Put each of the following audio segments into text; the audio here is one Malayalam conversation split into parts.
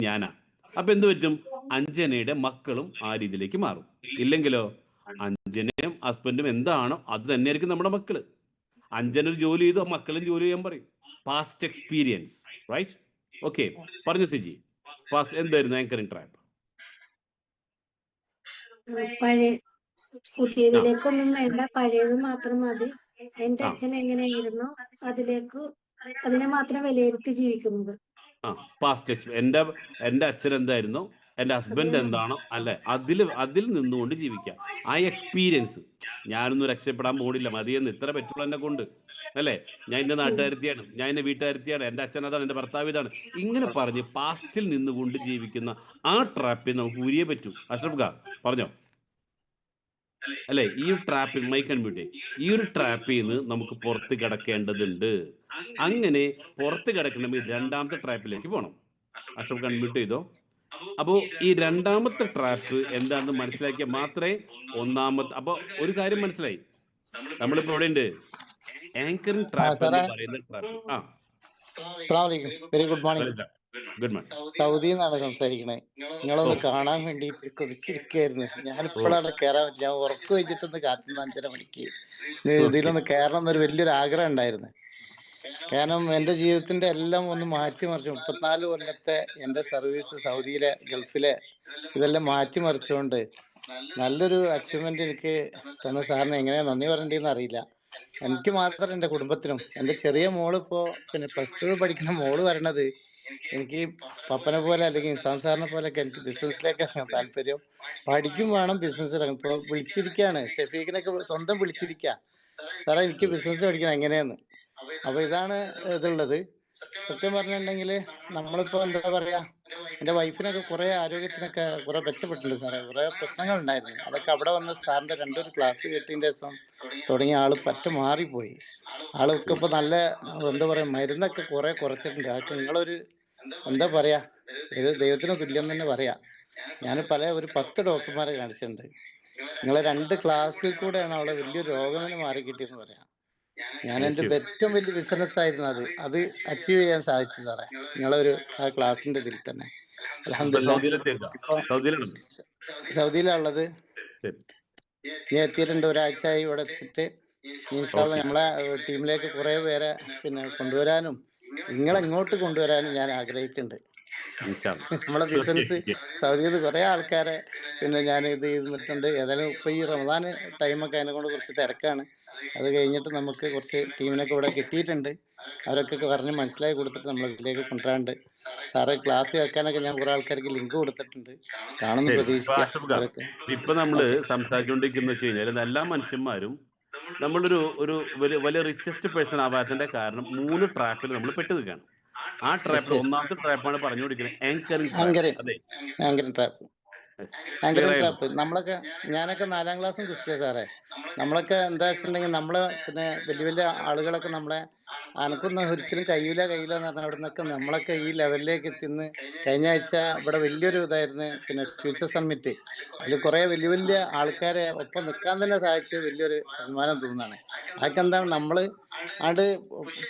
ഞാനാ. അപ്പൊ എന്ത് പറ്റും? അഞ്ജനയുടെ മക്കളും ആ രീതിയിലേക്ക് മാറും. ഇല്ലെങ്കിലോ അഞ്ജനയും ഹസ്ബൻഡും എന്താണോ അത് തന്നെയായിരിക്കും നമ്മുടെ മക്കള്. അഞ്ജന ഒരു ജോലി ചെയ്തു, മക്കളും ജോലി ചെയ്യാൻ പറയും. Past experience, right? ഓക്കെ, പറഞ്ഞു സിജി. പാസ്റ്റ് എന്തായിരുന്നു ആങ്കറിംഗ് ട്രാപ്പ്? പഴയ പുതിയതിലേക്കൊന്നും വേണ്ട, പഴയത് മാത്രം മതി. എന്റെ അച്ഛൻ എങ്ങനെയായിരുന്നോ അതിനെ മാത്രം വിലയിരുത്തി ജീവിക്കുന്നത്. പാസ്റ്റ് എന്റെ അച്ഛൻ എന്തായിരുന്നോ, എന്റെ ഹസ്ബൻഡ് എന്താണോ അല്ലെ, അതിൽ നിന്നുകൊണ്ട് ജീവിക്കുക. ആ എക്സ്പീരിയൻസ്, ഞാനൊന്നും രക്ഷപ്പെടാൻ പോണില്ല, മതിയെന്ന്, ഇത്ര പറ്റുള്ളൂ എന്നെ കൊണ്ട്, അല്ലേ? ഞാൻ എന്റെ നാട്ടുകാരത്തിയാണ്, ഞാൻ എന്റെ വീട്ടുകാരത്തിയാണ്, എന്റെ അച്ഛൻ അതാണ്, എന്റെ ഭർത്താവ് ഇതാണ്, ഇങ്ങനെ പറഞ്ഞ് പാസ്റ്റിൽ നിന്നുകൊണ്ട് ജീവിക്കുന്ന ആ ട്രാപ്പിൽ നമുക്ക് ഊരിയേ പറ്റൂ. അഷ്റഫ് ഖാ പറഞ്ഞോ, അല്ലെ? ഈ ഒരു ട്രാപ്പിൽ ഈ ഒരു ട്രാപ്പിൽ നിന്ന് നമുക്ക് പുറത്ത് കിടക്കേണ്ടതുണ്ട്. അങ്ങനെ പുറത്ത് കിടക്കണമെങ്കിൽ രണ്ടാമത്തെ ട്രാപ്പിലേക്ക് പോകണം. അഷ്റഫ് കൺമ്യൂട്ട് ചെയ്തോ. അപ്പോ ഈ രണ്ടാമത്തെ ട്രാപ്പ് എന്താണെന്ന് മനസ്സിലാക്കിയാൽ മാത്രമേ ഒന്നാമത്തെ. അപ്പൊ ഒരു കാര്യം മനസ്സിലായി, നമ്മളിപ്പോ ഇവിടെ ഉണ്ട്, ആങ്കറിംഗ് ട്രാപ്പ് എന്ന് പറയുന്ന trap. Very good morning. Good morning. സൗദിയിൽ നിന്നാണ് സംസാരിക്കണേ. നിങ്ങളൊന്ന് കാണാൻ വേണ്ടി കൊതിച്ചിരിക്കായിരുന്നു. ഞാനിപ്പോഴാണ് കയറാൻ പറ്റില്ല. ഞാൻ ഉറക്കം വെച്ചിട്ടൊന്ന് കാത്തുന്ന 5:30 മണിക്ക് ഇതിലൊന്ന് കയറണം എന്നൊരു വലിയൊരു ആഗ്രഹം ഉണ്ടായിരുന്നു. കാരണം എൻ്റെ ജീവിതത്തിന്റെ എല്ലാം ഒന്ന് മാറ്റിമറിച്ചു. 34 കൊല്ലത്തെ എൻ്റെ സർവീസ്, സൗദിയിലെ, ഗൾഫിലെ, ഇതെല്ലാം മാറ്റിമറിച്ചുകൊണ്ട് നല്ലൊരു അച്ചീവ്മെന്റ് എനിക്ക് തന്ന സാറിന് എങ്ങനെയാ നന്ദി പറയേണ്ടതെന്ന് അറിയില്ല. എനിക്ക് മാത്രം, എൻ്റെ കുടുംബത്തിനും. എൻ്റെ ചെറിയ മോളിപ്പോ +2 പഠിക്കുന്ന മോള് വരണത് എനിക്ക് പപ്പനെ പോലെ അല്ലെങ്കിൽ നിസാം സാറിനെ പോലെയൊക്കെ എനിക്ക് ബിസിനസ്സിലേക്ക് ഇറങ്ങാൻ താല്പര്യം. പഠിക്കും വേണം, ബിസിനസ്സിൽ ഇപ്പോൾ വിളിച്ചിരിക്കുകയാണ്. ഷെഫീഖിനൊക്കെ സ്വന്തം വിളിച്ചിരിക്കുക, സാറേ എനിക്ക് ബിസിനസ് പഠിക്കണം എങ്ങനെയാന്ന്. അപ്പൊ ഇതാണ് ഇതുള്ളത്. സത്യം പറഞ്ഞിട്ടുണ്ടെങ്കിൽ നമ്മളിപ്പോ എന്താ പറയാ, എൻ്റെ വൈഫിനൊക്കെ കുറെ ആരോഗ്യത്തിനൊക്കെ കുറെ മെച്ചപ്പെട്ടിട്ടുണ്ട് സാറേ. കുറെ പ്രശ്നങ്ങൾ ഉണ്ടായിരുന്നു, അതൊക്കെ അവിടെ വന്ന് സാറിന്റെ 2 ക്ലാസ് കേട്ടതിന്റെ ദിവസം തുടങ്ങിയ ആള് പറ്റ മാറിപ്പോയി. ആളൊക്കെ ഇപ്പൊ നല്ല എന്താ പറയാ, മരുന്നൊക്കെ കുറെ കുറച്ചിട്ടുണ്ട്. അതൊക്കെ നിങ്ങളൊരു എന്താ പറയാ, ഒരു ദൈവത്തിന് തുല്യം തന്നെ പറയാ. ഞാൻ ഒരു 10 ഡോക്ടർമാരെ കാണിച്ചിട്ടുണ്ട്. നിങ്ങളെ 2 ക്ലാസ്സിൽ കൂടെയാണ് അവളെ വലിയൊരു രോഗം തന്നെ മാറി കിട്ടിയെന്ന് പറയാം. ഞാൻ എൻ്റെ ഏറ്റവും വലിയ ബിസിനസ് ആയിരുന്നു അത് അച്ചീവ് ചെയ്യാൻ സാധിച്ചു സാറേ, നിങ്ങളൊരു ആ ക്ലാസിന്റെ ഇതിൽ തന്നെ. സൗദിയിലുള്ളത് ഞാൻ എത്തിയിട്ടുണ്ട്. ഒരാഴ്ചയായി ഇവിടെ എത്തിയിട്ട് നമ്മളെ ടീമിലേക്ക് കുറെ പേരെ കൊണ്ടുവരാനും നിങ്ങളെ ഇങ്ങോട്ട് കൊണ്ടുവരാനും ഞാൻ ആഗ്രഹിക്കുന്നുണ്ട്. നമ്മളെ ബിസിനസ് സൗദിയിൽ കുറെ ആൾക്കാരെ ഞാൻ ഇത് ചെയ്തിട്ടുണ്ട്. ഏതായാലും ഇപ്പൊ ഈ റമദാൻ ടൈമൊക്കെ അതിനെ കൊണ്ട് കുറച്ച് തിരക്കാണ്. അത് കഴിഞ്ഞിട്ട് നമുക്ക് കുറച്ച് ടീമിനൊക്കെ ഇവിടെ കിട്ടിയിട്ടുണ്ട്. അവരൊക്കെ പറഞ്ഞ് മനസ്സിലാക്കി കൊടുത്തിട്ട് നമ്മൾ ഇതിലേക്ക് കൊണ്ടുവരാണ്ട്. സാറ് ക്ലാസ് കേൾക്കാനൊക്കെ ഞാൻ കുറെ ആൾക്കാർക്ക് ലിങ്ക് കൊടുത്തിട്ടുണ്ട്, കാണുന്നു പ്രതീക്ഷിക്കാം. ഇപ്പൊ നമ്മള് സംസാരിച്ചുകൊണ്ടിരിക്കുന്ന വെച്ച് കഴിഞ്ഞാൽ എല്ലാ മനുഷ്യന്മാരും നമ്മളൊരു വലിയ റിച്ചസ്റ്റ് പേഴ്സൺ ആവാത്തതിന്റെ കാരണം 3 ട്രാപ്പിൽ നമ്മൾ പെട്ടു നിൽക്കുകയാണ്. ആ ട്രാപ്പിൽ ഒന്നാമത്തെ ട്രാപ്പാണ് പറഞ്ഞുകൊണ്ടിരിക്കുന്നത് ആങ്കറിംഗ് ട്രാപ്പ്. ഞാനൊക്കെ 4ാം ക്ലാസ്സും ക്രിസ്ത്യ സാറേ. നമ്മളൊക്കെ എന്താ വെച്ചിട്ടുണ്ടെങ്കിൽ നമ്മള് വലിയ വലിയ ആളുകളൊക്കെ നമ്മളെ അനക്കൊന്നും ഒരിക്കലും കഴിയില്ല എന്ന് പറഞ്ഞാൽ അവിടെ നിന്നൊക്കെ നമ്മളൊക്കെ ഈ ലെവലിലേക്ക് എത്തിന്ന്. കഴിഞ്ഞ ആഴ്ച ഇവിടെ വലിയൊരു ഇതായിരുന്നു, ഫ്യൂച്ചർ സമ്മിറ്റ്. അതിൽ കുറെ വലിയ വലിയ ആൾക്കാരെ ഒപ്പം നിൽക്കാൻ തന്നെ സാധിച്ചത് വലിയൊരു അഭിമാനം തോന്നുന്നതാണ്. അതൊക്കെ എന്താണ്, നമ്മള് അത്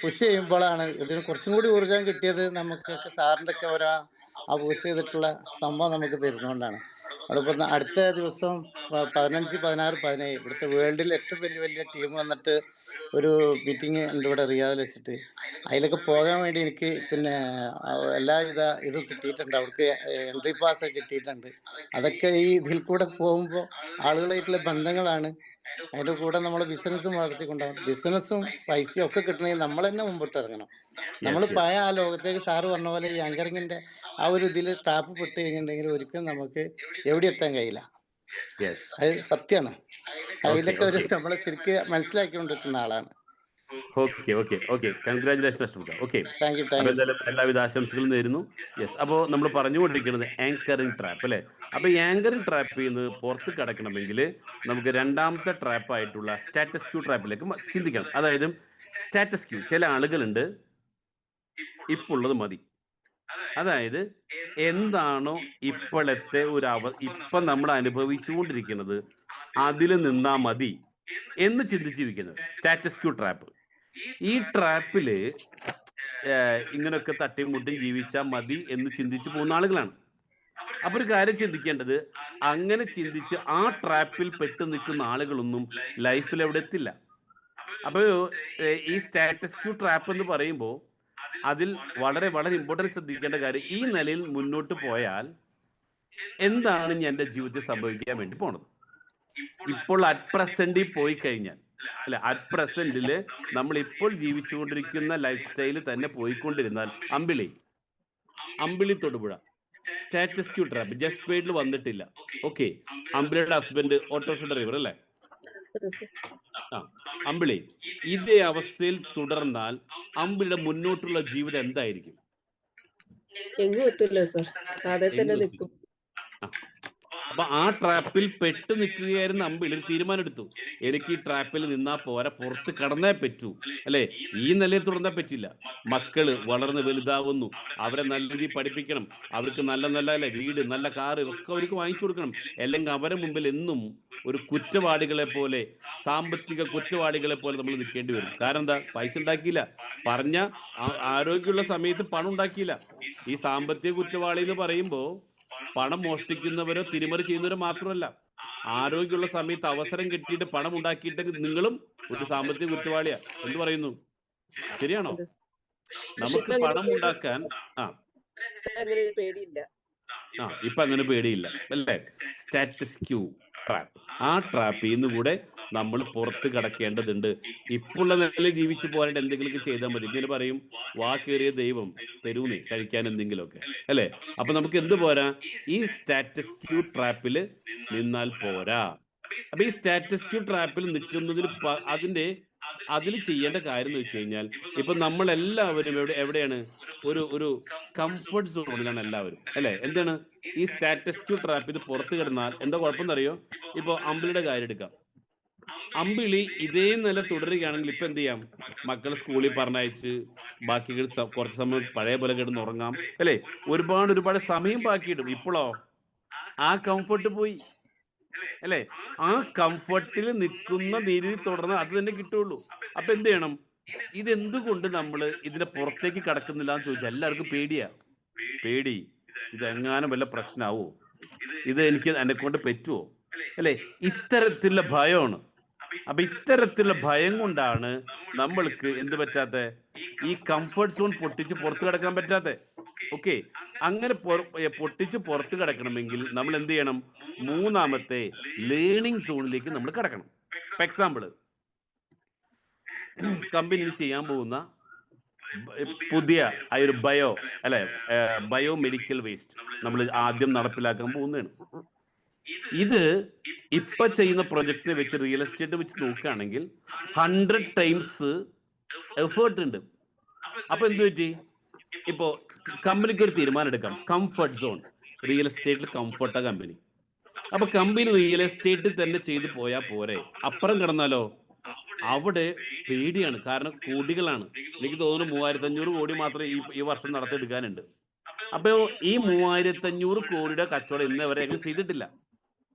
പുഷ് ചെയ്യുമ്പോഴാണ് ഇതിന് കുറച്ചും കൂടി ഊർജം കിട്ടിയത്. നമുക്കൊക്കെ സാറിൻ്റെ ഒക്കെ ആ ബൂസ്റ്റ് ചെയ്തിട്ടുള്ള സംഭവം നമുക്ക് തരുന്നതുകൊണ്ടാണ്. അതിപ്പോൾ അടുത്ത ദിവസം 15, 16, 17 ഇവിടുത്തെ വേൾഡിൽ ഏറ്റവും വലിയ ടീം വന്നിട്ട് ഒരു മീറ്റിംഗ് ഉണ്ട് ഇവിടെ റിയാദിൽ വെച്ചിട്ട്. അതിലൊക്കെ പോകാൻ വേണ്ടി എനിക്ക് എല്ലാവിധ ഇതും കിട്ടിയിട്ടുണ്ട്. അവർക്ക് എൻട്രി പാസ് കിട്ടിയിട്ടുണ്ട്. അതൊക്കെ ഈ ഇതിൽ കൂടെ പോകുമ്പോൾ ആളുകളായിട്ടുള്ള ബന്ധങ്ങളാണ്. അതിൻ്റെ കൂടെ നമ്മൾ ബിസിനസ്സും വളർത്തിക്കൊണ്ടാകും. ബിസിനസ്സും പൈസയും ഒക്കെ കിട്ടണമെങ്കിൽ നമ്മൾ തന്നെ മുമ്പോട്ട് ഇറങ്ങണം. നമ്മൾ പഴയ ആ ലോകത്തേക്ക് സാറ് പറഞ്ഞ പോലെ ഈ ആങ്കറിങ്ങിന്റെ ആ ഒരു ഇതിൽ ട്രാപ്പ് പെട്ട് കഴിഞ്ഞിട്ടുണ്ടെങ്കിൽ ഒരിക്കലും നമുക്ക് എവിടെ എത്താൻ കഴിയില്ല. അത് സത്യമാണ്. അതിലൊക്കെ നമ്മളെ ശരിക്കും മനസ്സിലാക്കിക്കൊണ്ടിരിക്കുന്ന ആളാണ്. കൺഗ്രാജുലേഷൻ. എല്ലാവിധ ആശംസകളും നേരുന്നു. അപ്പോൾ നമ്മൾ പറഞ്ഞുകൊണ്ടിരിക്കുന്നത് ആങ്കറിംഗ് ട്രാപ്പ്, അല്ലേ? അപ്പൊ ഈ ആങ്കറിംഗ് ട്രാപ്പിൽ നിന്ന് പുറത്ത് കിടക്കണമെങ്കിൽ നമുക്ക് രണ്ടാമത്തെ ട്രാപ്പായിട്ടുള്ള സ്റ്റാറ്റസ് ക്യൂ ട്രാപ്പിലേക്ക് ചിന്തിക്കണം. അതായത് സ്റ്റാറ്റസ് ക്യൂ, ചില ആളുകളുണ്ട് ഇപ്പോൾ ഉള്ളത് മതി, അതായത് എന്താണോ ഇപ്പോഴത്തെ ഇപ്പം നമ്മൾ അനുഭവിച്ചുകൊണ്ടിരിക്കുന്നത് അതിൽ നിന്നാ മതി എന്ന് ചിന്തിച്ചിരിക്കുന്നത് സ്റ്റാറ്റസ് ക്യൂ ട്രാപ്പ്. ഈ ട്രാപ്പില് ഇങ്ങനെയൊക്കെ തട്ടിയും മുട്ടും ജീവിച്ചാൽ മതി എന്ന് ചിന്തിച്ചു പോകുന്ന ആളുകളാണ്. അപ്പൊ ഒരു കാര്യം ചിന്തിക്കേണ്ടത്, അങ്ങനെ ചിന്തിച്ച് ആ ട്രാപ്പിൽ പെട്ട് നിൽക്കുന്ന ആളുകളൊന്നും ലൈഫിൽ എവിടെ എത്തില്ല. അപ്പോൾ ഈ സ്റ്റാറ്റസ് ക്യൂ ട്രാപ്പ് എന്ന് പറയുമ്പോൾ അതിൽ വളരെ വളരെ ഇമ്പോർട്ടൻറ്റ് ശ്രദ്ധിക്കേണ്ട കാര്യം, ഈ നിലയിൽ മുന്നോട്ട് പോയാൽ എന്താണ് ഞാൻ എൻ്റെ ജീവിതത്തിൽ സംഭവിക്കാൻ വേണ്ടി പോണത്. ഇപ്പോൾ അറ്റ് പ്രസന്റിൽ പോയി കഴിഞ്ഞാൽ, അല്ലെ, അറ്റ് പ്രസന്റിൽ നമ്മൾ ഇപ്പോൾ ജീവിച്ചുകൊണ്ടിരിക്കുന്ന ലൈഫ് സ്റ്റൈല് തന്നെ പോയിക്കൊണ്ടിരുന്നാൽ, Ambili Thodupuzha status quo trap just പെയ്ഡിൽ വന്നിട്ടില്ല. ഓക്കെ, അമ്പിളിയുടെ ഹസ്ബൻഡ് ഓട്ടോറിക്ഷ ഡ്രൈവർ അല്ലേ? ആ, അമ്പിളി ഇതേ അവസ്ഥയിൽ തുടർന്നാൽ അമ്പിളിയുടെ മുന്നോട്ടുള്ള ജീവിതം എന്തായിരിക്കും? എങ്ങും എത്തില്ല സർ, അതേ തന്നെ എങ്ങും നിൽക്കും. അപ്പൊ ആ ട്രാപ്പിൽ പെട്ട് നിൽക്കുകയായിരുന്ന അമ്പിളി ഒരു തീരുമാനം എടുത്തു, എനിക്ക് ഈ ട്രാപ്പിൽ നിന്നാ പോരാ, പുറത്ത് കടന്നേ പറ്റൂ, അല്ലെ, ഈ നിലയിൽ തുടർന്നേ പറ്റില്ല. മക്കള് വളർന്ന് വലുതാവുന്നു, അവരെ നല്ല രീതിയിൽ പഠിപ്പിക്കണം, അവർക്ക് നല്ല നല്ല അല്ലെ വീട്, നല്ല കാറ് ഒക്കെ അവർക്ക് വാങ്ങിച്ചു കൊടുക്കണം. അല്ലെങ്കിൽ അവരെ മുമ്പിൽ എന്നും ഒരു കുറ്റവാളികളെ പോലെ, സാമ്പത്തിക കുറ്റവാളികളെ പോലെ നമ്മൾ നിൽക്കേണ്ടി വരും. കാരണം എന്താ? പൈസ ഉണ്ടാക്കിയില്ല, പറഞ്ഞ ആരോഗ്യമുള്ള സമയത്ത് പണം ഉണ്ടാക്കിയില്ല. ഈ സാമ്പത്തിക കുറ്റവാളി എന്ന് പറയുമ്പോൾ പണം മോഷ്ടിക്കുന്നവരോ തിരിമറി ചെയ്യുന്നവരോ മാത്രമല്ല, ആരോഗ്യമുള്ള സമയത്ത് അവസരം കിട്ടിയിട്ട് പണം ഉണ്ടാക്കിയിട്ടെങ്കിൽ നിങ്ങളും ഒരു സാമ്പത്തിക കുറ്റവാളിയാ. എന്ത് പറയുന്നു? ശരിയാണോ? അതെ. പക്ഷെ നമുക്ക് ഇപ്പൊ അങ്ങനെ പണം ഉണ്ടാക്കാൻ അങ്ങനെ ഒരു പേടിയില്ല. ഇപ്പൊ അങ്ങനെ പേടിയില്ല, അല്ലേ? സ്റ്റാറ്റസ് ക്യൂ ട്രാപ്പ്, ആ ട്രാപ്പിൽ നിന്ന് കൂടെ നമ്മൾ പുറത്ത് കടക്കേണ്ടതുണ്ട്. ഇപ്പോഴുള്ള നിലയിൽ ജീവിച്ചു പോകാനായിട്ട് എന്തെങ്കിലുമൊക്കെ ചെയ്താൽ മതി. ഇങ്ങനെ പറയും, വാക്കേറിയ ദൈവം തരൂന്നേ കഴിക്കാൻ എന്തെങ്കിലുമൊക്കെ, അല്ലേ? അപ്പൊ നമുക്ക് എന്ത് പോരാ? ഈ സ്റ്റാറ്റസ് ക്യൂ ട്രാപ്പിൽ നിന്നാൽ പോരാ. അപ്പൊ ഈ സ്റ്റാറ്റസ് ക്യൂ ട്രാപ്പിൽ നിൽക്കുന്നതിന് അതിൽ ചെയ്യേണ്ട കാര്യം എന്ന് വെച്ച് കഴിഞ്ഞാൽ, ഇപ്പൊ നമ്മളെല്ലാവരും എവിടെയാണ്? ഒരു കംഫർട്ട് സോണിലാണ് എല്ലാവരും, അല്ലെ? എന്താണ് ഈ സ്റ്റാറ്റസ് ക്യൂ ട്രാപ്പിൽ പുറത്ത് കിടന്നാൽ എന്താ കുഴപ്പമെന്നറിയോ? ഇപ്പൊ അമ്പിളിയുടെ കാര്യം എടുക്കാം. അമ്പിളി ഇതേ നില തുടരുകയാണെങ്കിൽ ഇപ്പൊ എന്ത് ചെയ്യാം? മക്കളെ സ്കൂളിൽ പറഞ്ഞയച്ച് ബാക്കി കുറച്ച് സമയം പഴയ പോലെ കിടന്ന് ഉറങ്ങാം, അല്ലെ? ഒരുപാട് സമയം ബാക്കിയിടും. ഇപ്പോഴോ ആ കംഫർട്ട് പോയി, അല്ലെ? ആ കംഫർട്ടിൽ നിൽക്കുന്ന രീതി തുടർന്ന് അത് തന്നെ കിട്ടുള്ളൂ. അപ്പൊ എന്ത് ചെയ്യണം? ഇതെന്തുകൊണ്ട് നമ്മൾ ഇതിനെ പുറത്തേക്ക് കടക്കുന്നില്ല എന്ന് ചോദിച്ചാൽ എല്ലാവർക്കും പേടി. ഇതെങ്ങാനും വല്ല പ്രശ്നമാവോ, ഇത് എനിക്ക് എന്നെ കൊണ്ട് പറ്റുമോ, അല്ലെ? ഇത്തരത്തിലുള്ള ഭയമാണ്. അപ്പൊ ഇത്തരത്തിലുള്ള ഭയം കൊണ്ടാണ് നമ്മൾക്ക് എന്ത് പറ്റാത്ത, ഈ കംഫർട്ട് സോൺ പൊട്ടിച്ച് പുറത്ത് കിടക്കാൻ പറ്റാത്ത. ഓക്കെ, അങ്ങനെ പൊട്ടിച്ച് പുറത്ത് കിടക്കണമെങ്കിൽ നമ്മൾ എന്ത് ചെയ്യണം? മൂന്നാമത്തെ ലേണിംഗ് സോണിലേക്ക് നമ്മൾ കിടക്കണം. ഫോർ എക്സാമ്പിൾ, കമ്പനിയിൽ ചെയ്യാൻ പോകുന്ന പുതിയ ഒരു ബയോ മെഡിക്കൽ വേസ്റ്റ് നമ്മൾ ആദ്യം നടപ്പിലാക്കാൻ പോകുന്നതാണ്. ഇത് ഇപ്പൊ ചെയ്യുന്ന പ്രൊജക്ടിനെ വെച്ച്, റിയൽ എസ്റ്റേറ്റ് വെച്ച് നോക്കുകയാണെങ്കിൽ 100 times എഫേർട്ട് ഉണ്ട്. അപ്പൊ എന്ത് പറ്റി? ഇപ്പോ കമ്പനിക്ക് ഒരു തീരുമാനം എടുക്കാം, കംഫർട്ട് സോൺ, റിയൽ എസ്റ്റേറ്റിൽ കംഫർട്ടാ കമ്പനി. അപ്പൊ കമ്പനി റിയൽ എസ്റ്റേറ്റ് തന്നെ ചെയ്തു പോയാൽ പോരെ, അപ്പുറം കിടന്നാലോ? അവിടെ പേടിയാണ്. കാരണം കോടികളാണ്, എനിക്ക് തോന്നുന്നു 3500 കോടി മാത്രമേ ഈ വർഷം നടത്തിയെടുക്കാനുണ്ട്. അപ്പൊ ഈ 3500 കോടിയുടെ കച്ചവടം ഇന്ന് വരെ എങ്ങനെ ചെയ്തിട്ടില്ല.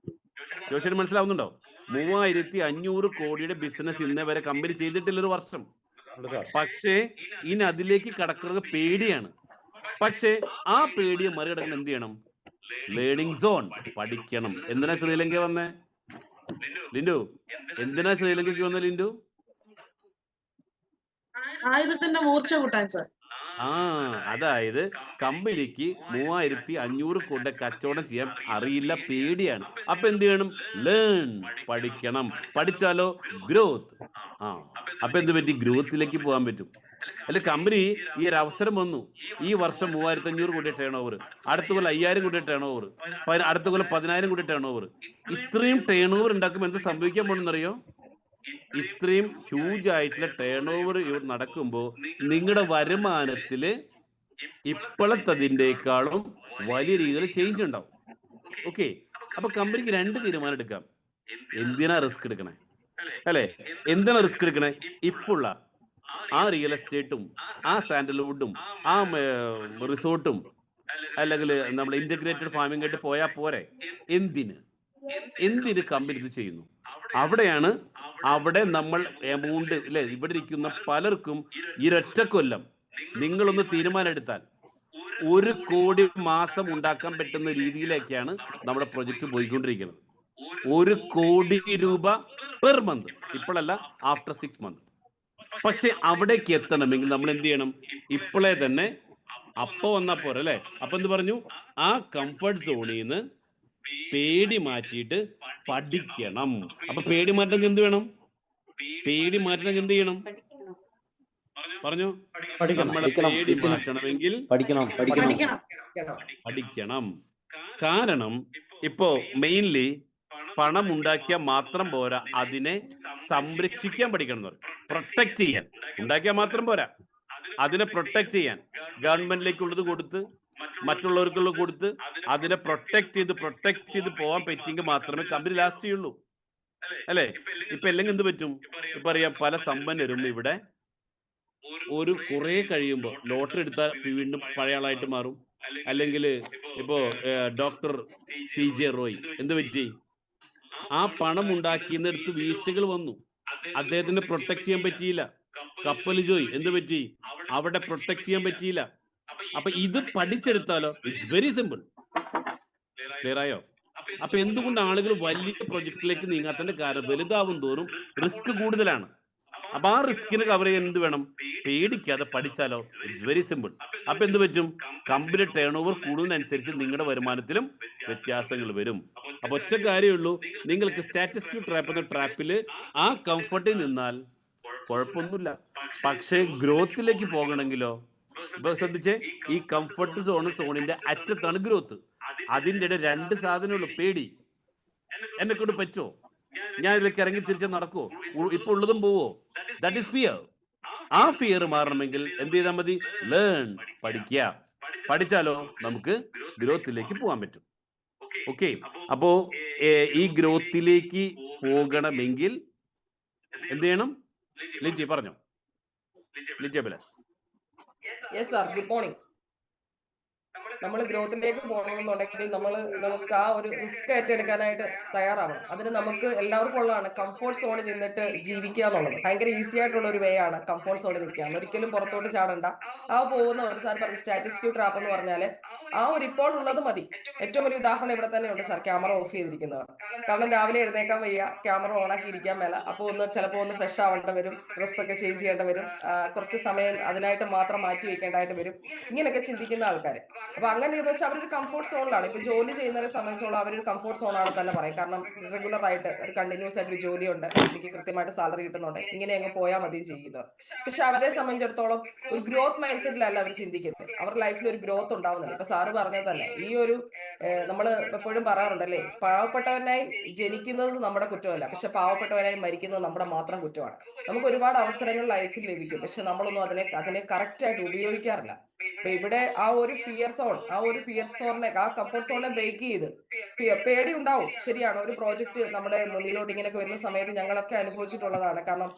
ജോഷന് മനസ്സിലാവുന്നുണ്ടോ? 3500 കോടിയുടെ ബിസിനസ് ഇന്നേ വരെ കമ്പനി ചെയ്തിട്ടില്ല ഒരു വർഷം. പക്ഷേ ഇനി അതിലേക്ക് കടക്കുന്നത് പേടിയാണ്. പക്ഷേ ആ പേടിയെ മറികടക്കാൻ എന്ത് ചെയ്യണം? ലേണിംഗ് സോൺ പഠിക്കണം. എന്തിനാ ശ്രീലങ്ക വന്നേ ലിൻഡു? എന്തിനാ ശ്രീലങ്കയ്ക്ക് വന്ന ലിൻഡു? ആയുധത്തിന്റെ മൂർച്ച കൂട്ടാൻ സർ. അതായത് കമ്പനിക്ക് 3500 കോടി കച്ചവടം ചെയ്യാൻ അറിയില്ല, പേടിയാണ്. അപ്പൊ എന്ത് ചെയ്യണം? ലേൺ, പഠിക്കണം. പഠിച്ചാലോ ഗ്രോത്ത്. അപ്പൊ എന്ത് പറ്റി? ഗ്രോത്തിലേക്ക് പോകാൻ പറ്റും. അല്ലെ, കമ്പനി ഈ ഒരു അവസരം വന്നു, ഈ വർഷം 3500 കോടി ടേൺ ഓവർ, അടുത്ത കൊല്ലം 5000 കോടി ടേൺ ഓവർ, അടുത്ത കൊല്ലം 10000 കോടി ടേൺ ഓവർ. ഇത്രയും ടേൺ ഓവർ ഉണ്ടാക്കുമ്പോൾ എന്ത് സംഭവിക്കാൻ പോണെന്നറിയോ? ഇത്രയും ഹ്യൂജ് ആയിട്ടുള്ള ടേൺ ഓവർ നടക്കുമ്പോൾ നിങ്ങളുടെ വരുമാനത്തില് ഇപ്പോഴത്തതിൻ്റെക്കാളും വലിയ രീതിയിൽ ചേഞ്ച് ഉണ്ടാവും. ഓക്കെ, അപ്പൊ കമ്പനിക്ക് 2 തീരുമാനം എടുക്കാം. എന്തിനാ റിസ്ക് എടുക്കണേ, അല്ലെ? എന്തിനാ റിസ്ക് എടുക്കണേ? ഇപ്പോഴുള്ള ആ റിയൽ എസ്റ്റേറ്റും ആ സാൻഡൽവുഡും ആ റിസോർട്ടും അല്ലെങ്കിൽ നമ്മുടെ ഇന്റഗ്രേറ്റഡ് ഫാമിംഗ് ആയിട്ട് പോയാൽ പോരെ? എന്തിന് കമ്പനി ഇത് ചെയ്യുന്നു? അവിടെ നമ്മൾ എമൗണ്ട്, അല്ലെ, ഇവിടെ ഇരിക്കുന്ന പലർക്കും ഈ ഒറ്റ കൊല്ലം നിങ്ങളൊന്ന് തീരുമാനം എടുത്താൽ 1 കോടി മാസം ഉണ്ടാക്കാൻ പറ്റുന്ന രീതിയിലേക്കാണ് നമ്മുടെ പ്രൊജക്ട് പോയിക്കൊണ്ടിരിക്കുന്നത്. 1 കോടി രൂപ പെർ മന്ത്, ഇപ്പോഴല്ല, ആഫ്റ്റർ 6 മന്ത്. പക്ഷെ അവിടേക്ക് എത്തണമെങ്കിൽ നമ്മൾ എന്ത് ചെയ്യണം? ഇപ്പോഴേ തന്നെ അപ്പൊ വന്നാ പോരെ അല്ലേ? അപ്പൊ എന്ത് പറഞ്ഞു? ആ കംഫർട്ട് സോണിൽ നിന്ന് പേടി മാറ്റിയിട്ട് പഠിക്കണം. അപ്പൊ പേടി മാറ്റണമെങ്കിൽ എന്ത് വേണം? പേടി മാറ്റണമെങ്കിൽ എന്ത് ചെയ്യണം? പറഞ്ഞു. നമ്മളെ പേടി മാറ്റണമെങ്കിൽ പഠിക്കണം. കാരണം ഇപ്പോ മെയിൻലി പണം ഉണ്ടാക്കിയാൽ മാത്രം പോരാ, അതിനെ സംരക്ഷിക്കാൻ പഠിക്കണം എന്ന് പറയും. പ്രൊട്ടക്ട് ചെയ്യാൻ. ഉണ്ടാക്കിയാൽ മാത്രം പോരാ, അതിനെ പ്രൊട്ടക്ട് ചെയ്യാൻ ഗവൺമെന്റിലേക്കുള്ളത് കൊടുത്ത് മറ്റുള്ളവർക്കുള്ളത് കൊടുത്ത് അതിനെ പ്രൊട്ടക്ട് ചെയ്ത് പോകാൻ പറ്റിയെങ്കിൽ മാത്രമേ കമ്പനി ലാസ്റ്റ് ചെയ്യുള്ളൂ അല്ലേ? ഇപ്പൊ അല്ലെങ്കിൽ എന്ത് പറ്റും? ഇപ്പൊ അറിയാം, പല സമ്പന്നരും ഇവിടെ ഒരു കുറെ കഴിയുമ്പോൾ ലോട്ടറി എടുത്താൽ വീണ്ടും പഴയ ആളായിട്ട് മാറും. അല്ലെങ്കിൽ ഇപ്പോ ഡോക്ടർ CJ റോയ് എന്ത് പറ്റി? ആ പണം ഉണ്ടാക്കിയെടുത്ത് വീഴ്ചകൾ വന്നു, അദ്ദേഹത്തിന് പ്രൊട്ടക്ട് ചെയ്യാൻ പറ്റിയില്ല. കപ്പൽ ജോയ് എന്ത് പറ്റി? അവിടെ പ്രൊട്ടക്ട് ചെയ്യാൻ പറ്റിയില്ല. അപ്പൊ ഇത് പഠിച്ചെടുത്താലോ, ഇറ്റ്സ് വെരി സിമ്പിൾ. ക്ലിയർ ആയോ? അപ്പൊ എന്തുകൊണ്ട് ആളുകൾ വലിയ പ്രൊജക്റ്റിലേക്ക് നീങ്ങാത്തതിന്റെ കാരണം വലുതാവും തോറും റിസ്ക് കൂടുതലാണ്. അപ്പൊ ആ റിസ്കിന് കവർ ചെയ്യാൻ എന്ത് വേണം? പേടിക്കാതെ പഠിച്ചാലോ, ഇറ്റ്സ് വെരി സിമ്പിൾ. അപ്പൊ എന്ത് പറ്റും? കമ്പനി ടേൺ ഓവർ കൂടുന്നതിനനുസരിച്ച് നിങ്ങളുടെ വരുമാനത്തിലും വ്യത്യാസങ്ങൾ വരും. അപ്പൊ ഒറ്റ കാര്യമുള്ളൂ, നിങ്ങൾക്ക് സ്റ്റാറ്റസ് ക്യൂ ട്രാപ്പ് എന്ന ട്രാപ്പിൽ ആ കംഫർട്ടിൽ നിന്നാൽ കുഴപ്പമൊന്നുമില്ല. പക്ഷേ ഗ്രോത്തിലേക്ക് പോകണമെങ്കിലോ, ഇപ്പൊ ശ്രദ്ധിച്ചേ, ഈ കംഫർട്ട് സോണിന്റെ അറ്റത്താണ് ഗ്രോത്ത്. അതിൻ്റെ ഇടയിൽ 2 സാധനമുള്ളൂ. പേടി. എന്നെ കൊണ്ട് പറ്റുമോ? ഞാൻ ഇതിലേക്ക് ഇറങ്ങി തിരിച്ച് നടക്കുമോ? ഇപ്പൊ ഉള്ളതും പോവോ? That is fear. ആ ഫിയർ മാറണമെങ്കിൽ എന്ത് ചെയ്താൽ മതി? ലേൺ, പഠിക്കുക. പഠിച്ചാലോ നമുക്ക് ഗ്രോത്തിലേക്ക് പോകാൻ പറ്റും. ഓക്കെ. അപ്പോ ഈ ഗ്രോത്തിലേക്ക് പോകണമെങ്കിൽ എന്ത് ചെയ്യണം? ലിജി പറഞ്ഞോ. Liji Abhilash. Yes sir, good morning. നമ്മൾ ഗ്രോത്തിലേക്ക് പോകണമെന്നുണ്ടെങ്കിൽ നമുക്ക് ആ ഒരു റിസ്ക് ഏറ്റെടുക്കാനായിട്ട് തയ്യാറാവണം. അതിന് നമുക്ക് എല്ലാവർക്കും ഉള്ളതാണ് കംഫോർട്ട് സോണിൽ നിന്നിട്ട് ജീവിക്കുക എന്നുള്ളത്. ഭയങ്കര ഈസി ആയിട്ടുള്ള ഒരു വേ ആണ് കംഫോർട്ട് സോണിൽ നിൽക്കുക. ഒരിക്കലും പുറത്തോട്ട് ചാടണ്ട. ആ പോകുന്ന ഒരു സാർ പറഞ്ഞ സ്റ്റാറ്റസ് ക്യൂ ട്രാപ്പ് എന്ന് പറഞ്ഞാല് ആ ഒരു ഇപ്പോൾ ഉള്ളത് മതി. ഏറ്റവും വലിയ ഉദാഹരണം ഇവിടെ തന്നെ ഉണ്ട് സാർ, ക്യാമറ ഓഫ് ചെയ്തിരിക്കുന്നവർ. കാരണം രാവിലെ എഴുന്നേക്കാൻ വയ്യ, ക്യാമറ ഓൺ ആക്കി ഇരിക്കാൻ മേല. അപ്പോൾ ചിലപ്പോൾ ഒന്ന് ഫ്രഷ് ആവേണ്ട വരും, ഡ്രസ്സൊക്കെ ചേഞ്ച് ചെയ്യേണ്ട വരും, കുറച്ച് സമയം അതിനായിട്ട് മാത്രം മാറ്റി വെക്കേണ്ടതായിട്ട് വരും. ഇങ്ങനെയൊക്കെ ചിന്തിക്കുന്ന ആൾക്കാർ. അപ്പൊ അങ്ങനെ വെച്ചാൽ അവരൊരു കംഫോർട്ട് സോണിലാണ്. ഇപ്പൊ ജോലി ചെയ്യുന്നവരെ സംബന്ധിച്ചോളം അവരൊരു കംഫോർട്ട് സോണാണ് തന്നെ പറയും. കാരണം റെഗുലർ ആയിട്ട് ഒരു കണ്ടിന്യൂസ് ആയിട്ട് ഒരു ജോലിയുണ്ട്, എനിക്ക് കൃത്യമായിട്ട് സാലറി കിട്ടുന്നുണ്ട്, ഇങ്ങനെ അങ്ങ് പോയാൽ മതി ചെയ്യുന്നത്. പക്ഷെ അവരെ സംബന്ധിച്ചിടത്തോളം ഒരു ഗ്രോത്ത് മൈൻഡ് സെറ്റിലല്ല അവർ ചിന്തിക്കുന്നത്. അവരുടെ ലൈഫിൽ ഒരു ഗ്രോത്ത് ഉണ്ടാവുന്നില്ല. ഇപ്പൊ സാറ് പറഞ്ഞത് തന്നെ, ഈ ഒരു നമ്മൾ എപ്പോഴും പറയാറുണ്ടല്ലേ, പാവപ്പെട്ടവനായി ജനിക്കുന്നത് നമ്മുടെ കുറ്റമല്ല, പക്ഷെ പാവപ്പെട്ടവനായി മരിക്കുന്നത് നമ്മുടെ മാത്രം കുറ്റമാണ്. നമുക്ക് ഒരുപാട് അവസരങ്ങൾ ലൈഫിൽ ലഭിക്കും, പക്ഷെ നമ്മളൊന്നും അതിനെ കറക്റ്റ് ആയിട്ട് ഉപയോഗിക്കാറില്ല. അപ്പൊ ഇവിടെ ആ ഒരു ഫിയർ സോണിനെ, ആ കംഫോർട്ട് സോണിനെ ബ്രേക്ക് ചെയ്ത്, പേടി ഉണ്ടാവും, ശരിയാണ്. ഒരു പ്രോജക്റ്റ് നമ്മുടെ മുന്നിലോട്ട് ഇങ്ങനെയൊക്കെ വരുന്ന സമയത്ത് ഞങ്ങളൊക്കെ അനുഭവിച്ചിട്ടുള്ളതാണ്. കാരണം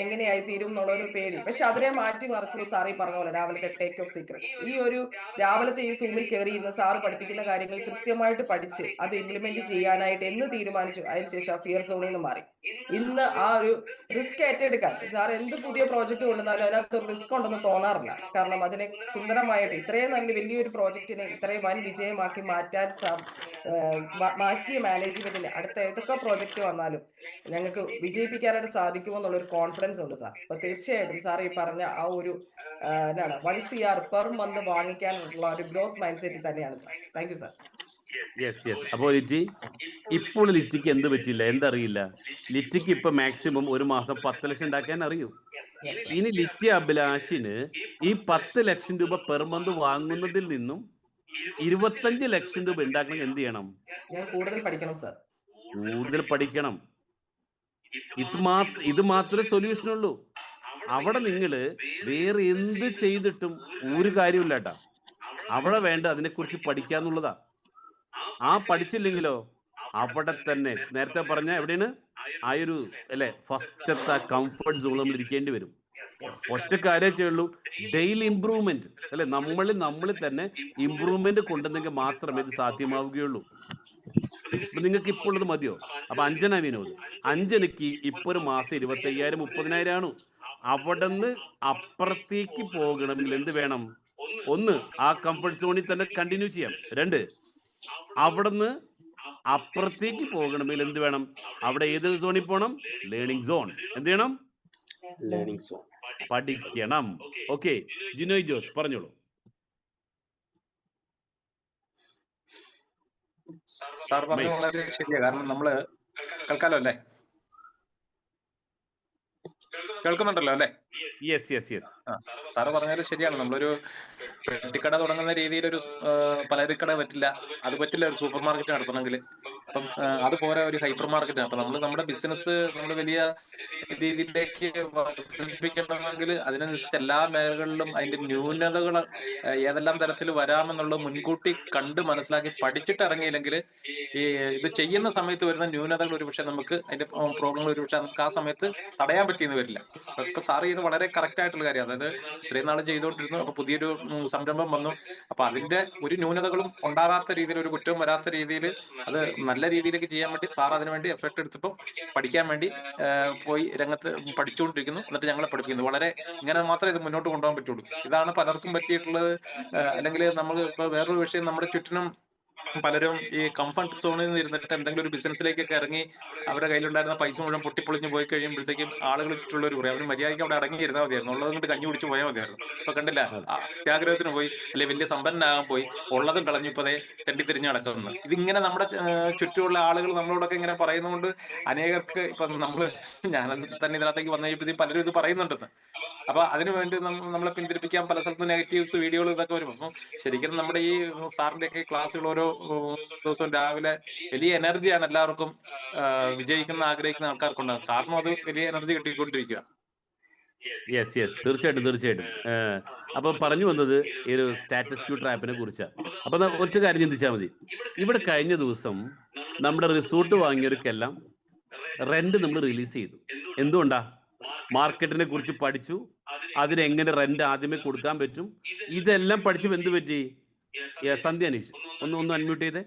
എങ്ങനെയായി തീരും എന്നുള്ള ഒരു പേടി. പക്ഷെ അതിനെ മാറ്റി മറിച്ചത് സാറി പറഞ്ഞ പോലെ രാവിലത്തെ ടേക്ക് ഓഫ് സീക്രട്ട്, ഈ ഒരു രാവിലത്തെ ഈ സൂമിൽ കയറി ഇന്ന് സാറ് പഠിപ്പിക്കുന്ന കാര്യങ്ങൾ കൃത്യമായിട്ട് പഠിച്ച് അത് ഇംപ്ലിമെന്റ് ചെയ്യാനായിട്ട് എന്ന് തീരുമാനിച്ചു, അതിനുശേഷം ആ ഫിയർ സോണിൽ നിന്ന് മാറി ഇന്ന് ആ ഒരു റിസ്ക് ഏറ്റെടുക്കാൻ സാർ എന്ത് പുതിയ പ്രോജക്റ്റ് കൊണ്ടുവന്നാലും അതിനകത്ത് റിസ്ക് ഉണ്ടെന്ന് തോന്നാറില്ല. കാരണം അതിനെ സുന്ദരമായിട്ട് ഇത്രയും നല്ല വലിയൊരു പ്രോജക്റ്റിനെ ഇത്രയും വൻ വിജയമാക്കി മാറ്റിയ മാനേജ്മെന്റിന് അടുത്ത ഏതൊക്കെ പ്രോജക്റ്റ് വന്നാലും ഞങ്ങൾക്ക് വിജയിപ്പിക്കാനായിട്ട് സാധിക്കുമോ എന്നുള്ളൊരു കോൺഫിഡൻസ് ഉണ്ട് സാർ. അപ്പൊ തീർച്ചയായിട്ടും സാർ ഈ പറഞ്ഞ ആ ഒരു 1 CR പെർ മന്ത് വാങ്ങിക്കാനുള്ള ഒരു ഗ്രോത്ത് മൈൻഡ് സെറ്റ് തന്നെയാണ് sir. Thank you sir. Yes. അപ്പോൾ ഇപ്പോൾ ലിറ്റിക്ക് എന്ത് പറ്റില്ല, എന്തറിയില്ല? ലിറ്റിക്ക് ഇപ്പൊ മാക്സിമം ഒരു മാസം 10 ലക്ഷം ഉണ്ടാക്കാൻ അറിയൂ. ഇനി ലിറ്റി അഭിലാഷിന് ഈ 10 ലക്ഷം രൂപ പെർ മന്ത് വാങ്ങുന്നതിൽ നിന്നും 25 ലക്ഷം രൂപ ഉണ്ടാക്കണമെങ്കിൽ എന്ത് ചെയ്യണം? ഞാൻ കൂടുതൽ പഠിക്കണം സാർ. കൂടുതൽ പഠിക്കണം. ഇത് മാത്രമേ സൊല്യൂഷൻ ഉള്ളൂ. അവിടെ നിങ്ങൾ വേറെ എന്ത് ചെയ്തിട്ടും ഒരു കാര്യമില്ല കേട്ടാ. അവിടെ വേണ്ട അതിനെക്കുറിച്ച് പഠിക്കാന്നുള്ളതാ. ആ പഠിച്ചില്ലെങ്കിലോ അവിടെ തന്നെ നേരത്തെ പറഞ്ഞ എവിടെയാണ് ആ ഒരു അല്ലെ ഫസ്റ്റത്തെ കംഫർട്ട് സോണിൽ നമ്മൾ ഇരിക്കേണ്ടി വരും. ഒറ്റ കാര്യം ചെയ്യുള്ളൂ, ഡെയിലി ഇംപ്രൂവ്മെന്റ് അല്ലെ. നമ്മളിൽ തന്നെ ഇംപ്രൂവ്മെന്റ് കൊണ്ടുവന്നെങ്കിൽ മാത്രമേ ഇത് സാധ്യമാവുകയുള്ളൂ. അപ്പൊ നിങ്ങൾക്ക് ഇപ്പോൾ ഉള്ളത് മതിയോ? അപ്പൊ അഞ്ജന വിനോദ്, അഞ്ജനയ്ക്ക് ഇപ്പൊ ഒരു മാസം 25,000 30,000 ആണ്. അവിടുന്ന് അപ്പുറത്തേക്ക് പോകണമെങ്കിൽ എന്ത് വേണം? ഒന്ന്, ആ കംഫർട്ട് സോണിൽ തന്നെ കണ്ടിന്യൂ ചെയ്യാം. 2, അവിടുന്ന് അപ്പുറത്തേക്ക് പോകണമെങ്കിൽ എന്ത് വേണം? അവിടെ ഏത് സോണിൽ പോകണം? Learning zone. എന്ത് ചെയ്യണം? Learning zone. പഠിക്കണം. ഓക്കെ, ജിനോയ് ജോസ് പറഞ്ഞോളൂ. സാർ പറഞ്ഞ വളരെ ശരിയാണ്. കാരണം നമ്മള് കേൾക്കാലോ അല്ലേ? കേൾക്കുന്നുണ്ടല്ലോ അല്ലേ? Yes yes yes. സാറ് പറഞ്ഞാലും ശരിയാണ്. നമ്മളൊരു പെട്ടിക്കട തുടങ്ങുന്ന രീതിയിൽ ഒരു പലചരക്കട പറ്റില്ല, അത് പറ്റില്ല ഒരു സൂപ്പർ മാർക്കറ്റ് നടത്തണമെങ്കിൽ. അപ്പം അതുപോലെ ഒരു ഹൈപ്പർ മാർക്കറ്റ്. അപ്പൊ നമ്മുടെ ബിസിനസ് നമ്മൾ വലിയ രീതിയിലേക്ക് വർദ്ധിപ്പിക്കണമെങ്കിൽ അതിനനുസരിച്ച് എല്ലാ മേഖലകളിലും അതിന്റെ ന്യൂനതകൾ ഏതെല്ലാം തരത്തിൽ വരാമെന്നുള്ളത് മുൻകൂട്ടി കണ്ട് മനസ്സിലാക്കി പഠിച്ചിട്ട് ഇറങ്ങിയില്ലെങ്കിൽ ഈ ഇത് ചെയ്യുന്ന സമയത്ത് വരുന്ന ന്യൂനതകൾ ഒരുപക്ഷെ നമുക്ക് അതിന്റെ പ്രോബ്ലങ്ങൾ ഒരുപക്ഷെ നമുക്ക് ആ സമയത്ത് തടയാൻ പറ്റിയെന്ന് വരില്ല. അതൊക്കെ സാറ് ചെയ്ത് വളരെ കറക്റ്റ് ആയിട്ടുള്ള കാര്യം. അതായത് ഇത്രയും നാൾ ചെയ്തുകൊണ്ടിരുന്നു, അപ്പൊ പുതിയൊരു സംരംഭം വന്നു, അപ്പൊ അതിന്റെ ഒരു ന്യൂനതകളും ഉണ്ടാകാത്ത രീതിയിൽ, ഒരു കുറ്റവും വരാത്ത രീതിയിൽ അത് നല്ല രീതിയിലേക്ക് ചെയ്യാൻ വേണ്ടി സാർ അതിനുവേണ്ടി എഫർട്ട് എടുത്തപ്പോൾ പഠിക്കാൻ വേണ്ടി പോയി രംഗത്ത് പഠിച്ചുകൊണ്ടിരിക്കുന്നു. എന്നിട്ട് ഞങ്ങളെ പഠിപ്പിക്കുന്നു. വളരെ ഇങ്ങനെ മാത്രമേ ഇത് മുന്നോട്ട് കൊണ്ടുപോകാൻ പറ്റുള്ളൂ. ഇതാണ് പലർക്കും പറ്റിയിട്ടുള്ളത്. അല്ലെങ്കിൽ നമ്മൾ ഇപ്പൊ വേറൊരു വിഷയം, നമ്മുടെ ചുറ്റിനും പലരും ഈ കംഫർട്ട് സോണിൽ നിന്ന് ഇരുന്നിട്ട് എന്തെങ്കിലും ഒരു ബിസിനസ്സിലേക്കൊക്കെ ഇറങ്ങി അവരുടെ കയ്യിലുണ്ടായിരുന്ന പൈസ മുഴുവൻ പൊട്ടിപ്പൊളിഞ്ഞ് പോയി കഴിയുമ്പോഴത്തേക്കും ആളുകൾ ചുറ്റുള്ളവർ പറയും അവന് മര്യാദയ്ക്ക് അവിടെ അടങ്ങിയിരുന്നാൽ മതിയായിരുന്നു, ഉള്ളത് കൊണ്ട് കഞ്ഞി കുടിച്ച് പോയാൽ മതിയായിരുന്നു. ഇപ്പൊ കണ്ടില്ല, അത്യാഗ്രഹത്തിന് പോയി അല്ലെ വലിയ സമ്പന്നനാകാൻ പോയി, ഉള്ളതും കളഞ്ഞു ഇപ്പതേ തെണ്ടിത്തിരിഞ്ഞ് നടക്കുന്നു. ഇതിങ്ങനെ നമ്മുടെ ചുറ്റുമുള്ള ആളുകൾ നമ്മളോടൊക്കെ ഇങ്ങനെ പറയുന്നതുകൊണ്ട് അനേകർക്ക് ഇപ്പൊ ഞാൻ തന്നെ ഇതിനകത്തേക്ക് വന്നു കഴിയുമ്പോൾ പലരും ഇത് പറയുന്നുണ്ടെന്ന്. അപ്പൊ അതിനുവേണ്ടി നമ്മളെ പിന്തിരിപ്പിക്കാൻ പല സ്ഥലത്തും നെഗറ്റീവ്സ് വീഡിയോകൾ ഇതൊക്കെ വരും. അപ്പൊ ശരിക്കും നമ്മുടെ ഈ സാറിന്റെ ഒക്കെ ക്ലാസ്സുകൾ ഓരോ ദിവസവും രാവിലെ വലിയ എനർജിയാണ് എല്ലാവർക്കും വിജയിക്കുന്ന ആഗ്രഹിക്കുന്ന ആൾക്കാർക്കുണ്ടാകും. സാറിനും അത് വലിയ എനർജി കിട്ടിക്കൊണ്ടിരിക്കുക. യെസ് യെസ്, തീർച്ചയായിട്ടും തീർച്ചയായിട്ടും. അപ്പൊ പറഞ്ഞു വന്നത് ഈ ഒരു സ്റ്റാറ്റസ് ക്യൂ ട്രാപ്പിനെ കുറിച്ചാണ്. അപ്പൊ ഒറ്റ കാര്യം ചിന്തിച്ചാൽ മതി. ഇവിടെ കഴിഞ്ഞ ദിവസം നമ്മുടെ റിസോർട്ട് വാങ്ങിയവർക്കെല്ലാം റെന്റ് നമ്മൾ റിലീസ് ചെയ്തു. എന്തുകൊണ്ടാ? മാർക്കറ്റിനെ കുറിച്ച് പഠിച്ചു, അതിനെങ്ങനെ റെന്റ് ആദ്യമേ കൊടുക്കാൻ പറ്റും, ഇതെല്ലാം പഠിച്ച് എന്ത് പറ്റി? സന്ധ്യ അനീഷ് ഒന്ന് അൺമ്യൂട്ട് ചെയ്തേ.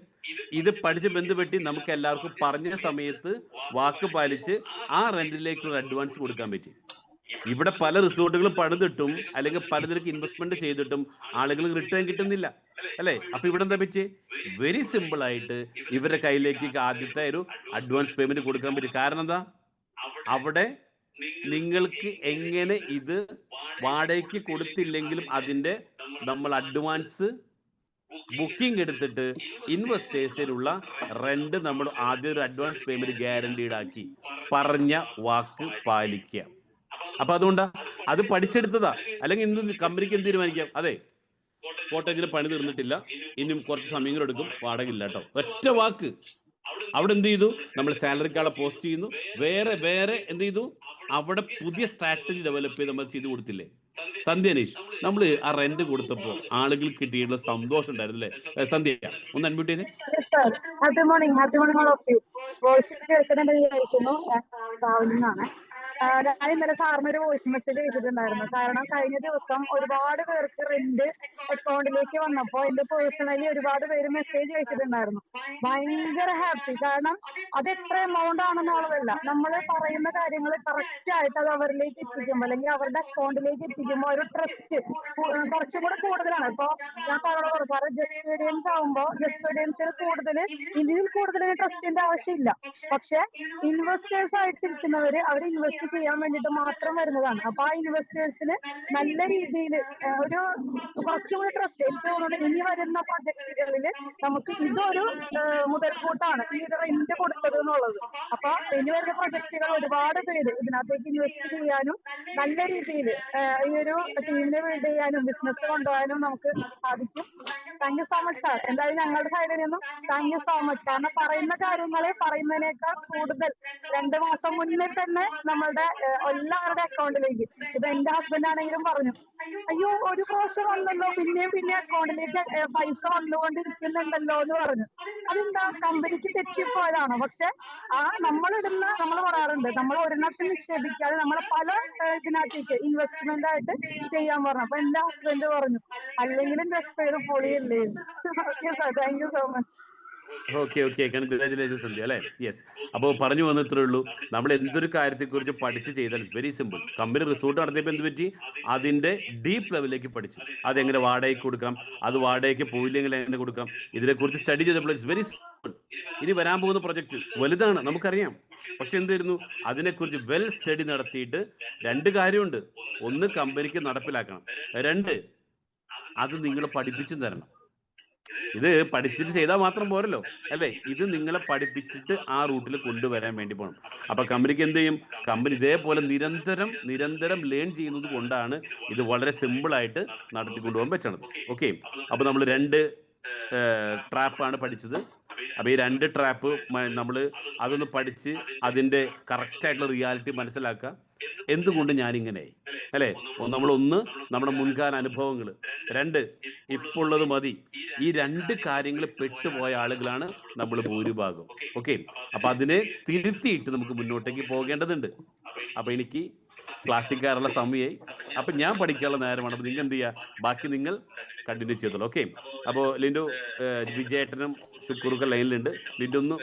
ഇത് പഠിച്ച് ബന്ധപ്പെട്ടി നമുക്ക് എല്ലാവർക്കും പറഞ്ഞ സമയത്ത് വാക്ക് പാലിച്ച് ആ റെന്റിലേക്കുള്ള അഡ്വാൻസ് കൊടുക്കാൻ പറ്റി. ഇവിടെ പല റിസോർട്ടുകളും പണിതിട്ടും അല്ലെങ്കിൽ പലതിലേക്ക് ഇൻവെസ്റ്റ്മെന്റ് ചെയ്തിട്ടും ആളുകൾ റിട്ടേൺ കിട്ടുന്നില്ല അല്ലേ? അപ്പൊ ഇവിടെ എന്താ പറ്റിയേ? വെരി സിമ്പിൾ ആയിട്ട് ഇവരുടെ കയ്യിലേക്ക് ആദ്യത്തെ ഒരു അഡ്വാൻസ് പേയ്മെന്റ് കൊടുക്കാൻ പറ്റും. കാരണം എന്താ? അവിടെ നിങ്ങൾക്ക് എങ്ങനെ ഇത് വാടകയ്ക്ക് കൊടുത്തില്ലെങ്കിലും അതിന്റെ നമ്മൾ അഡ്വാൻസ് ബുക്കിംഗ് എടുത്തിട്ട് ഇൻവെസ്റ്റേഴ്സിനുള്ള റെന്റ് നമ്മൾ ആദ്യം ഒരു അഡ്വാൻസ് പേയ്മെന്റ് ഗ്യാരണ്ടീഡ് ആക്കി പറഞ്ഞ വാക്ക് പാലിക്കുക. അപ്പൊ അതുകൊണ്ടാ അത് പഠിച്ചെടുത്തതാ. അല്ലെങ്കിൽ എന്ത് കമ്പനിക്ക് എന്ത് തീരുമാനിക്കാം? അതെ, കോട്ടേജിന് പണി തീർന്നിട്ടില്ല, ഇനിയും കുറച്ച് സമയങ്ങൾ എടുക്കും, വാടക ഇല്ല കേട്ടോ, ഒറ്റ വാക്ക്. അവിടെ എന്ത് ചെയ്തു? നമ്മൾ സാലറിക്കാളെ പോസ്റ്റ് ചെയ്യുന്നു, വേറെ എന്ത് ചെയ്തു? അവിടെ പുതിയ സ്ട്രാറ്റജി ഡെവലപ്പ് ചെയ്ത് നമ്മൾ ചെയ്ത് കൊടുത്തില്ലേ? സന്ധ്യ അനീഷ്, നമ്മൾ ആ റെന്റ് കൊടുത്തപ്പോൾ ആളുകൾ കിട്ടിയിട്ടുള്ള സന്തോഷം ഉണ്ടായിരുന്നു അല്ലേ? സന്ധ്യ ഒന്ന് അൺമ്യൂട്ട് ചെയ്തേ. Happy morning all of you. Voice കേൾക്കുന്നുണ്ടെന്ന് വിചാരിക്കുന്നു. ട്രാവലിംഗ് ആണ്. ഞാൻ ഇന്നലെ സാറിന് ഒരു വോയിസ് മെസ്സേജ് അയച്ചിട്ടുണ്ടായിരുന്നു. കാരണം കഴിഞ്ഞ ദിവസം ഒരുപാട് പേർക്ക് റെന്റ് അക്കൗണ്ടിലേക്ക് വന്നപ്പോ എന്റെ പേഴ്സണലി ഒരുപാട് പേര് മെസ്സേജ് അയച്ചിട്ടുണ്ടായിരുന്നു. ഭയങ്കര ഹാപ്പി. കാരണം അത് എത്ര എമൗണ്ട് ആണെന്നുള്ളതല്ല, നമ്മൾ പറയുന്ന കാര്യങ്ങൾ കറക്റ്റ് ആയിട്ട് അത് അവരിലേക്ക് എത്തിക്കുമ്പോൾ അല്ലെങ്കിൽ അവരുടെ അക്കൗണ്ടിലേക്ക് എത്തിക്കുമ്പോൾ ഒരു ട്രസ്റ്റ് കുറച്ചും കൂടെ കൂടുതലാണ്. ഇപ്പൊ ഞാൻ പറഞ്ഞത് കാരണം ജസ്റ്റ് ഓഡിയൻസ് ആവുമ്പോൾ ജസ്റ്റ് ഓഡിയൻസിന് ഇതിൽ കൂടുതൽ ട്രസ്റ്റിന്റെ ആവശ്യമില്ല. പക്ഷെ ഇൻവെസ്റ്റേഴ്സ് ആയിട്ടിരിക്കുന്നവര് അവർ ഇൻവെസ്റ്റ് ചെയ്യാൻ വേണ്ടിട്ട് മാത്രം വരുന്നതാണ്. അപ്പൊ ആ ഇൻവെസ്റ്റേഴ്സിന് നല്ല രീതിയിൽ ഒരു കുറച്ചുകൂടി ട്രസ്റ്റ് എനിക്ക് തോന്നുന്നത് ഇനി വരുന്ന പ്രൊജക്ടുകളിൽ നമുക്ക് ഇതൊരു മുതൽക്കൂട്ടാണ് ഈ റെന്റ് കൊടുത്തത് എന്നുള്ളത്. അപ്പൊ ഇനി വരുന്ന പ്രൊജക്ടുകൾ ഒരുപാട് പേര് ഇതിനകത്തേക്ക് ഇൻവെസ്റ്റ് ചെയ്യാനും നല്ല രീതിയിൽ ഈ ഒരു ടീമിനെ ബിൽഡ് ചെയ്യാനും ബിസിനസ് കൊണ്ടുപോകാനും നമുക്ക് സാധിക്കും. Thank you so much sir. എന്തായാലും ഞങ്ങളുടെ സൈഡിൽ നിന്നും താങ്ക് യു സോ മച്ച്. കാരണം പറയുന്ന കാര്യങ്ങളെ പറയുന്നതിനേക്കാൾ കൂടുതൽ 2 മാസം മുന്നേ തന്നെ നമ്മളുടെ എല്ലാവരുടെ അക്കൗണ്ടിലേക്ക്, ഇത് എന്റെ ഹസ്ബൻഡ് ആണെങ്കിലും പറഞ്ഞു, അയ്യോ ഒരു പ്രാവശ്യം വന്നല്ലോ, പിന്നെയും അക്കൗണ്ടിലേക്ക് പൈസ വന്നുകൊണ്ടിരിക്കുന്നുണ്ടല്ലോ എന്ന് പറഞ്ഞു. അതെന്താ കമ്പനിക്ക് തെറ്റിപ്പോയതാണോ? പക്ഷെ നമ്മൾ പറയാറുണ്ട്, നമ്മൾ ഒരെണ്ണത്തിൽ നിക്ഷേപിക്കാതെ നമ്മൾ പല ഇതിനകത്തേക്ക് ഇൻവെസ്റ്റ്മെന്റ് ആയിട്ട് ചെയ്യാൻ പറഞ്ഞു. അപ്പൊ എന്റെ ഹസ്ബൻഡ് പറഞ്ഞു, അല്ലെങ്കിലും ഇൻവെസ്റ്റ് ചെയ്ത് പൊളിയല്ലേ. Okay sir, thank you so much. Okay congratulation Sandhya അല്ലേ? യെസ്. അപ്പോൾ പറഞ്ഞു വന്നത്രേ ഉള്ളൂ, നമ്മൾ എന്തൊരു കാര്യത്തെക്കുറിച്ച് പഠിച്ച് ചെയ്താൽ it's very simple. Company resort നടത്തിയപ്പോൾ എന്ത് പറ്റി, അതിൻ്റെ ഡീപ്പ് ലെവലിലേക്ക് പഠിച്ചു. അതെങ്ങനെ വാടകയ്ക്ക് കൊടുക്കാം, അത് വാടകയ്ക്ക് പോയില്ലെങ്കിൽ എങ്ങനെ കൊടുക്കാം, ഇതിനെക്കുറിച്ച് സ്റ്റഡി ചെയ്തപ്പോൾ ഇറ്റ്സ് വെരി സിമ്പിൾ. ഇനി വരാൻ പോകുന്ന പ്രൊജക്റ്റ് വലുതാണ് നമുക്കറിയാം, പക്ഷെ എന്തായിരുന്നു, അതിനെക്കുറിച്ച് വെൽ സ്റ്റഡി നടത്തിയിട്ട് 2 കാര്യമുണ്ട്. 1 കമ്പനിക്ക് നടപ്പിലാക്കണം, 2 അത് നിങ്ങൾ പഠിപ്പിച്ചും തരണം. ഇത് പഠിച്ചിട്ട് ചെയ്താൽ മാത്രം പോരല്ലോ അല്ലേ, ഇത് നിങ്ങളെ പഠിപ്പിച്ചിട്ട് ആ റൂട്ടിൽ കൊണ്ടുവരാൻ വേണ്ടി പോകണം. അപ്പൊ കമ്പനിക്ക് എന്ത് ചെയ്യും, കമ്പനി ഇതേപോലെ നിരന്തരം ലേൺ ചെയ്യുന്നത് കൊണ്ടാണ് ഇത് വളരെ സിമ്പിളായിട്ട് നടത്തിക്കൊണ്ടുപോകാൻ പറ്റണത്. ഓക്കെ, അപ്പൊ നമ്മൾ 2 ട്രാപ്പാണ് പഠിച്ചത്. അപ്പോൾ ഈ 2 ട്രാപ്പ് നമ്മൾ അതൊന്ന് പഠിച്ച് അതിൻ്റെ കറക്റ്റായിട്ടുള്ള റിയാലിറ്റി മനസ്സിലാക്കുക. എന്തുകൊണ്ട് ഞാനിങ്ങനെ അല്ലേ, നമ്മളൊന്ന് നമ്മുടെ മുൻകാല അനുഭവങ്ങൾ, 2 ഇപ്പോൾ ഉള്ളത് മതി. ഈ 2 കാര്യങ്ങൾ പെട്ടുപോയ ആളുകളാണ് നമ്മൾ ഭൂരിഭാഗം. ഓക്കെ, അപ്പം അതിനെ തിരുത്തിയിട്ട് നമുക്ക് മുന്നോട്ടേക്ക് പോകേണ്ടതുണ്ട്. അപ്പം എനിക്ക് ക്ലാസ്സിൽ കയറാനുള്ള സമയമായി, അപ്പം ഞാൻ പഠിക്കാനുള്ള നേരമാണ്. അപ്പം നിങ്ങൾ എന്ത് ചെയ്യുക, ബാക്കി നിങ്ങൾ കണ്ടിന്യൂ ചെയ്തോളൂ. ഓക്കെ, അപ്പോൾ ലിൻഡു, വിജയേട്ടനും ശുക്കൂറും ലൈനിലുണ്ട്. ലിൻഡു ഒന്ന്